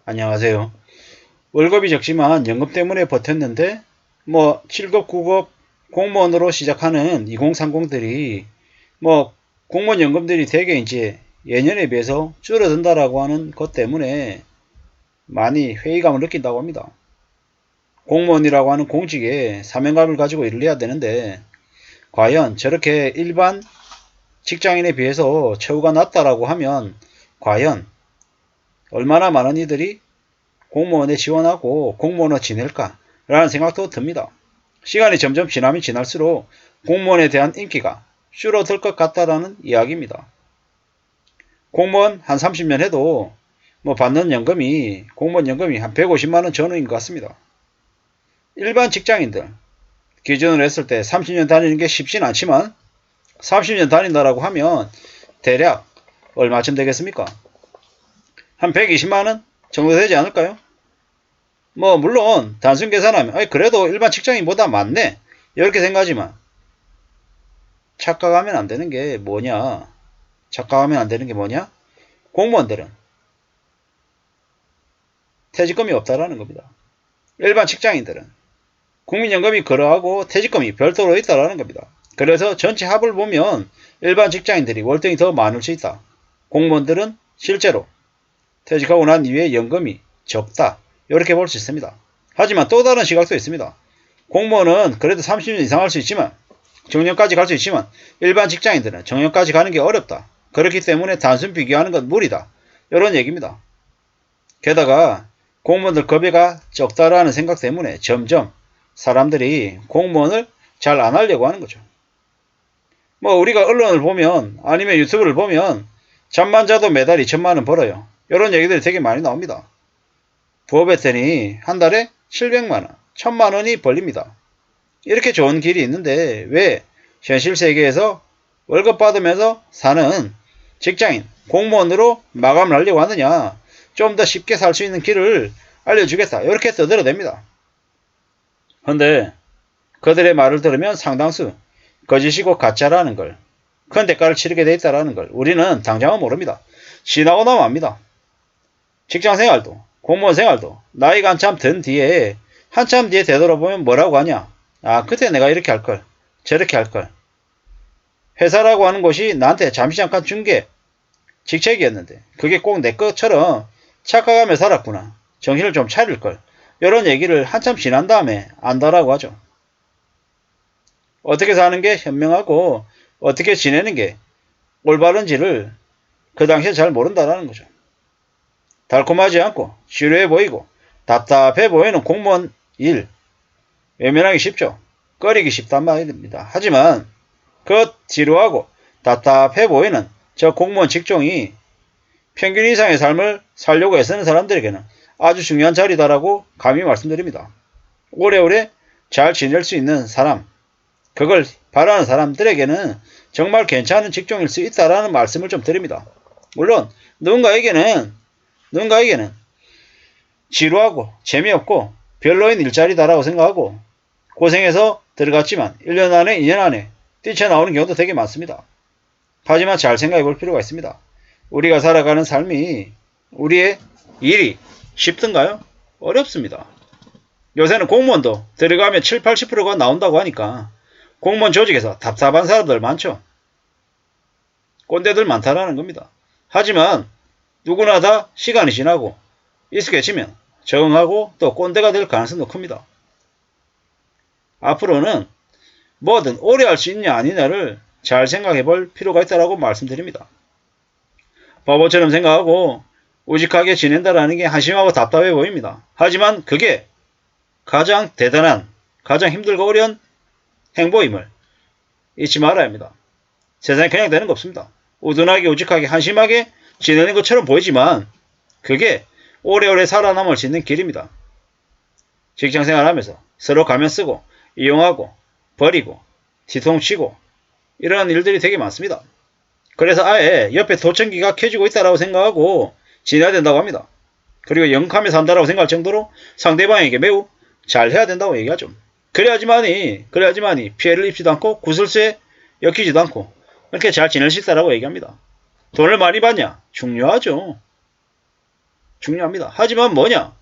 안녕하세요. 월급이 적지만 연금 때문에 버텼는데 7급, 9급 공무원으로 시작하는 2030들이 공무원 연금들이 되게 이제 예년에 비해서 줄어든다라고 하는 것 때문에 많이 회의감을 느낀다고 합니다. 공무원이라고 하는 공직에 사명감을 가지고 일을 해야 되는데 과연 저렇게 일반 직장인에 비해서 처우가 낮다라고 하면 과연 얼마나 많은 이들이 공무원에 지원하고 공무원을 지낼까 라는 생각도 듭니다. 시간이 점점 지나면 지날수록 공무원에 대한 인기가 줄어들 것 같다라는 이야기입니다. 공무원 한 30년 해도 받는 연금이 공무원 연금이 한 150만원 전후인 것 같습니다. 일반 직장인들 기준으로 했을 때 30년 다니는 게 쉽진 않지만 30년 다닌다라고 하면 대략 얼마쯤 되겠습니까? 한 120만원 정도 되지 않을까요? 물론 단순 계산하면 그래도 일반 직장인보다 많네 이렇게 생각하지만 착각하면 안 되는 게 뭐냐? 공무원들은 퇴직금이 없다라는 겁니다. 일반 직장인들은 국민연금이 그러하고 퇴직금이 별도로 있다라는 겁니다. 그래서 전체 합을 보면 일반 직장인들이 월등히 더 많을 수 있다. 공무원들은 실제로 퇴직하고 난 이후에 연금이 적다. 이렇게 볼 수 있습니다. 하지만 또 다른 시각도 있습니다. 공무원은 그래도 30년 이상 할 수 있지만 정년까지 갈 수 있지만 일반 직장인들은 정년까지 가는 게 어렵다. 그렇기 때문에 단순 비교하는 건 무리다. 이런 얘기입니다. 게다가 공무원들 급여가 적다라는 생각 때문에 점점 사람들이 공무원을 잘 안 하려고 하는 거죠. 우리가 언론을 보면 아니면 유튜브를 보면 잠만 자도 매달 2천만원 벌어요. 이런 얘기들이 되게 많이 나옵니다. 부업했더니 한 달에 700만원, 1000만원이 벌립니다. 이렇게 좋은 길이 있는데 왜 현실 세계에서 월급 받으면서 사는 직장인, 공무원으로 마감을 하려고 하느냐. 좀 더 쉽게 살 수 있는 길을 알려주겠다. 이렇게 떠들어댑니다. 근데 그들의 말을 들으면 상당수 거짓이고 가짜라는 걸, 큰 대가를 치르게 돼 있다는 걸 우리는 당장은 모릅니다. 지나고 나면 압니다. 직장생활도 공무원 생활도 나이가 한참 뒤에 되돌아보면 뭐라고 하냐. 그때 내가 이렇게 할걸, 저렇게 할걸. 회사라고 하는 곳이 나한테 잠시 잠깐 준 게 직책이었는데 그게 꼭 내 것처럼 착각하며 살았구나. 정신을 좀 차릴걸. 이런 얘기를 한참 지난 다음에 안다라고 하죠. 어떻게 사는 게 현명하고 어떻게 지내는 게 올바른지를 그 당시에 잘 모른다라는 거죠. 달콤하지 않고 지루해 보이고 답답해 보이는 공무원 일 외면하기 쉽죠. 꺼리기 쉽단 말입니다. 하지만 그 지루하고 답답해 보이는 저 공무원 직종이 평균 이상의 삶을 살려고 애쓰는 사람들에게는 아주 중요한 자리다라고 감히 말씀드립니다. 오래오래 잘 지낼 수 있는 사람, 그걸 바라는 사람들에게는 정말 괜찮은 직종일 수 있다라는 말씀을 좀 드립니다. 물론 누군가에게는 지루하고 재미없고 별로인 일자리다라고 생각하고 고생해서 들어갔지만 1년 안에 2년 안에 뛰쳐나오는 경우도 되게 많습니다. 하지만 잘 생각해 볼 필요가 있습니다. 우리가 살아가는 삶이, 우리의 일이 쉽든가요? 어렵습니다. 요새는 공무원도 들어가면 7, 80%가 나온다고 하니까 공무원 조직에서 답답한 사람들 많죠. 꼰대들 많다라는 겁니다. 하지만 누구나 다 시간이 지나고 익숙해지면 적응하고 또 꼰대가 될 가능성도 큽니다. 앞으로는 뭐든 오래 할 수 있냐 아니냐를 잘 생각해 볼 필요가 있다고 말씀드립니다. 바보처럼 생각하고 우직하게 지낸다라는 게 한심하고 답답해 보입니다. 하지만 그게 가장 대단한, 가장 힘들고 어려운 행보임을 잊지 말아야 합니다. 세상에 그냥 되는 거 없습니다. 우둔하게 우직하게 한심하게 지내는 것처럼 보이지만 그게 오래오래 살아남을 수 있는 길입니다. 직장생활하면서 서로 가면 쓰고 이용하고 버리고 뒤통치고 이런 일들이 되게 많습니다. 그래서 아예 옆에 도청기가 켜지고 있다고 생각하고 지내야 된다고 합니다. 그리고 영감에 산다라고 생각할 정도로 상대방에게 매우 잘해야 된다고 얘기하죠. 그래야지만이 피해를 입지도 않고 구설수에 엮이지도 않고 이렇게 잘 지낼 수 있다고 얘기합니다. 돈을 많이 받냐? 중요하죠. 중요합니다. 하지만 뭐냐?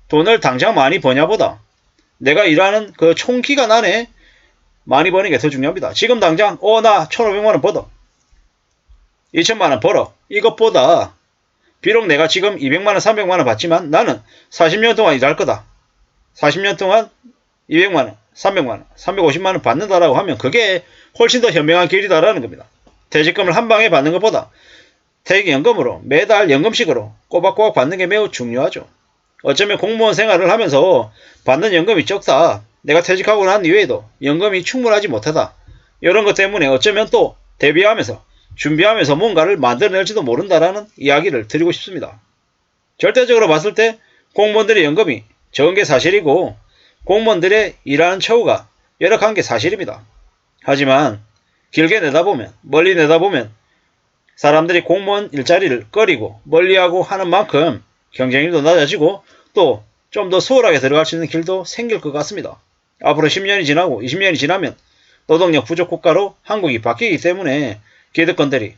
돈을 당장 많이 버냐보다 내가 일하는 그 총 기간 안에 많이 버는 게 더 중요합니다. 지금 당장 나 1,500만원 벌어. 2,000만원 벌어. 이것보다 비록 내가 지금 200만원, 300만원 받지만 나는 40년 동안 일할 거다. 40년 동안 200만원, 300만원, 350만원 받는다라고 하면 그게 훨씬 더 현명한 길이다라는 겁니다. 퇴직금을 한 방에 받는 것보다 퇴직연금으로 매달 연금식으로 꼬박꼬박 받는 게 매우 중요하죠. 어쩌면 공무원 생활을 하면서 받는 연금이 적다. 내가 퇴직하고 난 이후에도 연금이 충분하지 못하다. 이런 것 때문에 어쩌면 또 대비하면서 준비하면서 뭔가를 만들어낼지도 모른다라는 이야기를 드리고 싶습니다. 절대적으로 봤을 때 공무원들의 연금이 적은 게 사실이고 공무원들의 일하는 처우가 열악한 게 사실입니다. 하지만 길게 내다보면 멀리 내다보면 사람들이 공무원 일자리를 꺼리고 멀리하고 하는 만큼 경쟁률도 낮아지고 또 좀 더 수월하게 들어갈 수 있는 길도 생길 것 같습니다. 앞으로 10년이 지나고 20년이 지나면 노동력 부족 국가로 한국이 바뀌기 때문에 기득권들이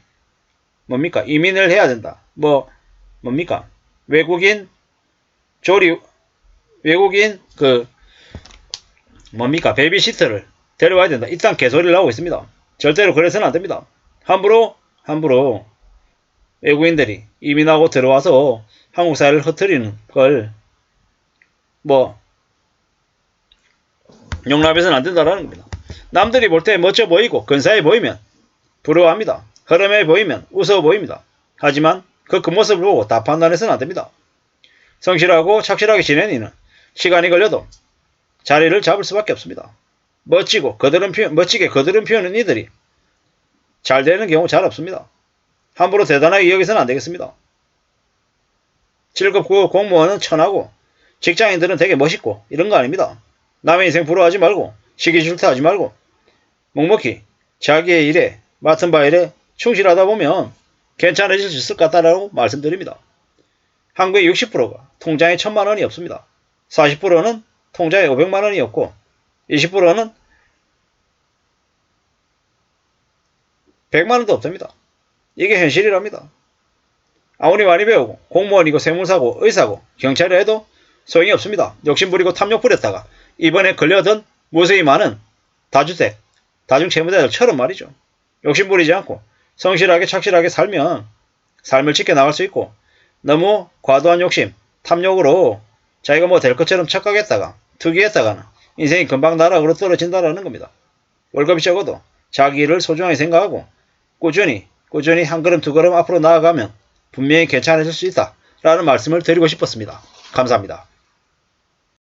뭡니까? 이민을 해야 된다. 뭡니까? 외국인 베이비시터를 데려와야 된다. 일단 개소리를 하고 있습니다. 절대로 그래서는 안 됩니다. 함부로 외국인들이 이민하고 들어와서 한국 사회를 흐트리는 걸 용납해서는 안 된다라는 겁니다. 남들이 볼 때 멋져 보이고 근사해 보이면 부러워합니다. 흐름해 보이면 웃어 보입니다. 하지만 그 모습을 보고 다 판단해서는 안 됩니다. 성실하고 착실하게 지낸 이는 시간이 걸려도 자리를 잡을 수밖에 없습니다. 멋지게 거드름 피우는 이들이 잘 되는 경우 잘 없습니다. 함부로 대단하게 여기서는 안 되겠습니다. 즐겁고 공무원은 천하고 직장인들은 되게 멋있고 이런 거 아닙니다. 남의 인생 부러워하지 말고 시기 질투하지 말고 묵묵히 자기의 일에 맡은 바 일에 충실하다 보면 괜찮아질 수 있을 것 같다라고 말씀드립니다. 한국의 60%가 통장에 1,000만원이 없습니다. 40%는 통장에 500만원이 없고 20%는 100만원도 없습니다. 이게 현실이랍니다. 아무리 많이 배우고 공무원이고 세무사고 의사고 경찰이 해도 소용이 없습니다. 욕심부리고 탐욕 부렸다가 이번에 걸려든 무수히 많은 다주택, 다중채무자들처럼 말이죠. 욕심부리지 않고 성실하게 착실하게 살면 삶을 지켜나갈 수 있고 너무 과도한 욕심, 탐욕으로 자기가 될 것처럼 착각했다가 투기했다가는 인생이 금방 나락으로 떨어진다는 겁니다. 월급이 적어도 자기 일을 소중하게 생각하고 꾸준히 한 걸음 두 걸음 앞으로 나아가면 분명히 괜찮아질 수 있다 라는 말씀을 드리고 싶었습니다. 감사합니다.